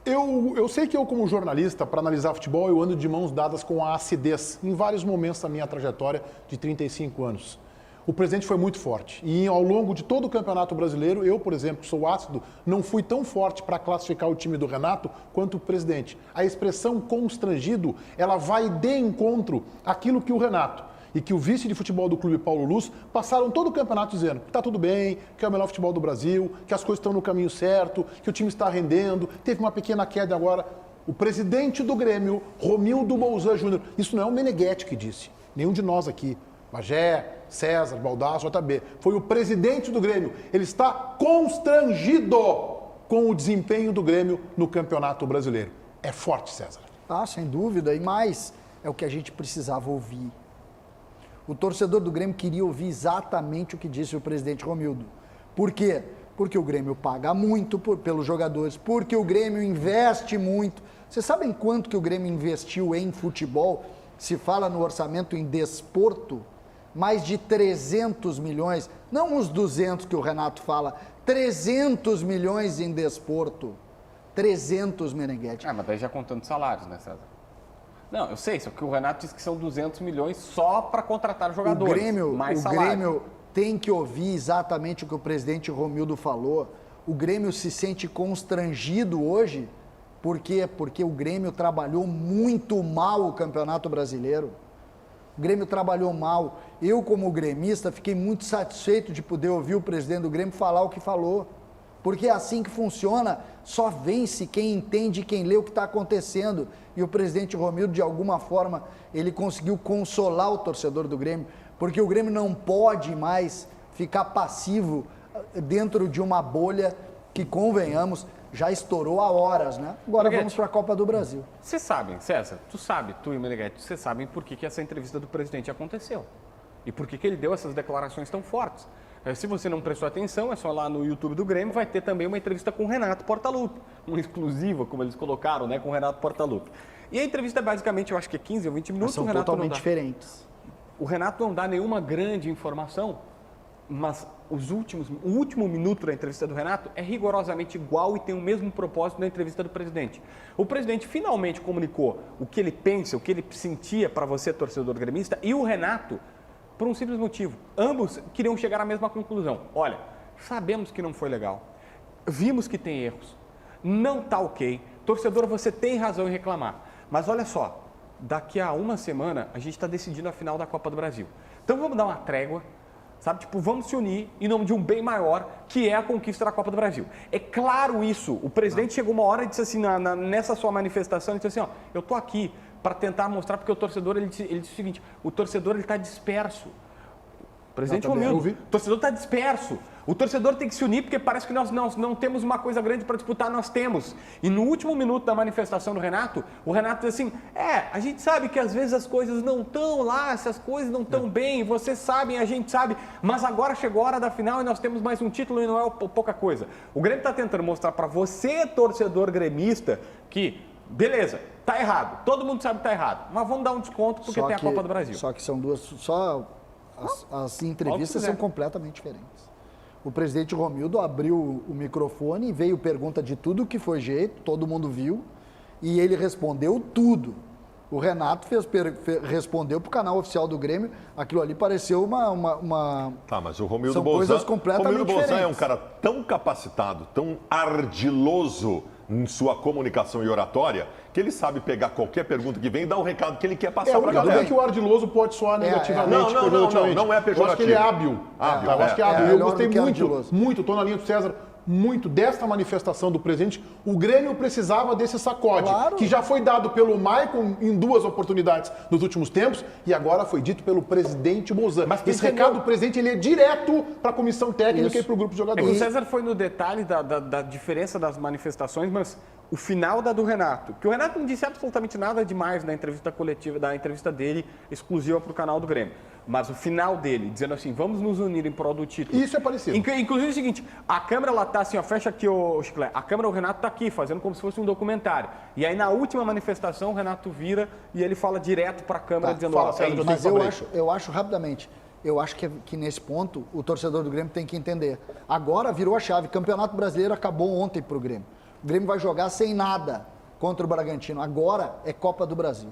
Eu sei que eu, como jornalista, para analisar futebol, eu ando de mãos dadas com a acidez em vários momentos da minha trajetória de 35 anos. O presidente foi muito forte e ao longo de todo o Campeonato Brasileiro, eu, por exemplo, que sou ácido, não fui tão forte para classificar o time do Renato quanto o presidente. A expressão constrangido, ela vai de encontro àquilo que o Renato e que o vice de futebol do clube, Paulo Luz, passaram todo o campeonato dizendo que está tudo bem, que é o melhor futebol do Brasil, que as coisas estão no caminho certo, que o time está rendendo, teve uma pequena queda agora. O presidente do Grêmio, Romildo Bolzan Júnior, isso não é o Meneghetti que disse, nenhum de nós aqui, Bagé, César, Baldasso, JB, foi o presidente do Grêmio. Ele está constrangido com o desempenho do Grêmio no Campeonato Brasileiro. É forte, César. Ah, sem dúvida, e mais é o que a gente precisava ouvir. O torcedor do Grêmio queria ouvir exatamente o que disse o presidente Romildo. Por quê? Porque o Grêmio paga muito pelos jogadores, porque o Grêmio investe muito. Vocês sabem quanto que o Grêmio investiu em futebol? Se fala no orçamento em desporto, mais de 300 milhões, não os 200 que o Renato fala, 300 milhões em desporto. 300, Meneghetti. Mas daí já contando salários, né, César? Não, eu sei, só que o Renato disse que são 200 milhões só para contratar jogadores, mais salário. O Grêmio tem que ouvir exatamente o que o presidente Romildo falou. O Grêmio se sente constrangido hoje. Por quê? Porque o Grêmio trabalhou muito mal o Campeonato Brasileiro. O Grêmio trabalhou mal. Eu, como gremista, fiquei muito satisfeito de poder ouvir o presidente do Grêmio falar o que falou. Porque é assim que funciona, só vence quem entende, quem lê o que está acontecendo. E o presidente Romildo, de alguma forma, ele conseguiu consolar o torcedor do Grêmio, porque o Grêmio não pode mais ficar passivo dentro de uma bolha que, convenhamos, já estourou há horas, né? Agora vamos para a Copa do Brasil. Vocês sabem, César, tu e o Meneghetti, vocês sabem por que essa entrevista do presidente aconteceu. E por que ele deu essas declarações tão fortes. Se você não prestou atenção, é só lá no YouTube do Grêmio, vai ter também uma entrevista com o Renato Portaluppi. Uma exclusiva, como eles colocaram, né, com o Renato Portaluppi. E a entrevista é basicamente, eu acho que é 15 ou 20 minutos. Mas são totalmente diferentes. O Renato não dá nenhuma grande informação, mas o último minuto da entrevista do Renato é rigorosamente igual e tem o mesmo propósito da entrevista do presidente. O presidente finalmente comunicou o que ele pensa, o que ele sentia para você, torcedor gremista, e o Renato, por um simples motivo. Ambos queriam chegar à mesma conclusão. Olha, sabemos que não foi legal, vimos que tem erros, não está ok, torcedor, você tem razão em reclamar, mas olha só, daqui a uma semana a gente está decidindo a final da Copa do Brasil. Então vamos dar uma trégua, sabe? Tipo, vamos se unir em nome de um bem maior, que é a conquista da Copa do Brasil. É claro isso. O presidente chegou uma hora e disse assim, nessa sua manifestação, ele disse assim, ó, eu tô aqui para tentar mostrar, porque o torcedor, ele disse o seguinte, o torcedor, ele está disperso. O presidente Romildo, o torcedor está disperso. O torcedor tem que se unir, porque parece que nós não temos uma coisa grande para disputar, nós temos. E no último minuto da manifestação do Renato, o Renato diz assim, a gente sabe que às vezes as coisas não estão lá, essas coisas não estão bem, vocês sabem, a gente sabe, mas agora chegou a hora da final e nós temos mais um título e não é pouca coisa. O Grêmio está tentando mostrar para você, torcedor gremista, que, beleza, tá errado, todo mundo sabe que tá errado, mas vamos dar um desconto porque tem a Copa do Brasil. Só que são duas, as entrevistas são completamente diferentes. O presidente Romildo abriu o microfone e veio pergunta de tudo que foi jeito, todo mundo viu, e ele respondeu tudo. O Renato respondeu para o canal oficial do Grêmio, aquilo ali pareceu uma Tá, mas o Romildo são Bolzan, coisas completamente diferentes. é um cara tão capacitado, tão ardiloso em sua comunicação e oratória, que ele sabe pegar qualquer pergunta que vem e dar um recado que ele quer passar para a galera. É que o ardiloso pode soar negativamente. Não é pejorativo. Eu acho que ele é hábil. Eu acho que é hábil. Eu gostei muito, estou na linha do César, muito desta manifestação do presidente. O Grêmio precisava desse sacode, que já foi dado pelo Maicon em 2 oportunidades nos últimos tempos e agora foi dito pelo presidente Bolzan. Mas esse recado do presidente, ele é direto para a comissão técnica e para o grupo de jogadores. O César foi no detalhe da diferença das manifestações, mas o final da do Renato, que o Renato não disse absolutamente nada demais na entrevista coletiva, da entrevista dele exclusiva para o canal do Grêmio. Mas o final dele, dizendo assim, vamos nos unir em prol do título. Isso é parecido. Inclusive é o seguinte, a câmera lá tá assim, ó, fecha aqui, o Chiclé, a câmera, o Renato tá aqui, fazendo como se fosse um documentário. E aí na última manifestação, o Renato vira e ele fala direto para a câmera, dizendo... Mas eu acho rapidamente, eu acho que nesse ponto o torcedor do Grêmio tem que entender. Agora virou a chave, Campeonato Brasileiro acabou ontem para o Grêmio. O Grêmio vai jogar sem nada contra o Bragantino. Agora é Copa do Brasil.